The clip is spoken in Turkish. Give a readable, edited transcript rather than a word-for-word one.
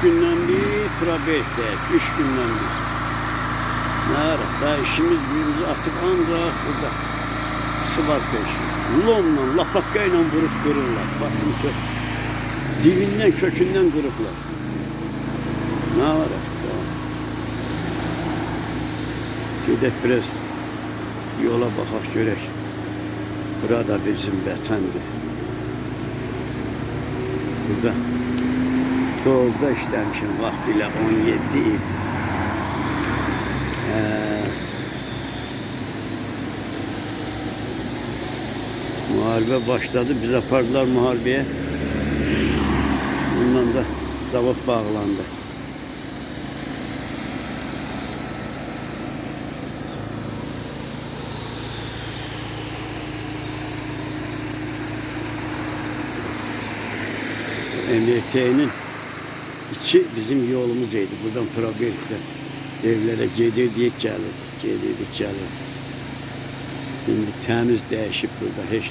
gündən bir probeytdir, 3 gündən bir. Ne ara? Daha işimiz gücümüzü atıp ancak burada sıvarka işi. Lomla, lapatkayla vurup kırırlar. Bakın çok. Dibinden, kökünden kırıklar. Ne var? Gedək biraz yola baxaq görək. Burada bizim vətəndir. Burada Doğuzda işləmişim vaxtilə 17 il. Müharibə başladı, biz apardılar müharibəyə. Bundan da zavod bağlandı. MT'nin içi bizim yolumuzaydı. Buradan Probeyt'te evlere gedirdik, gelirdik. Şimdi temiz değişip burada. Hiç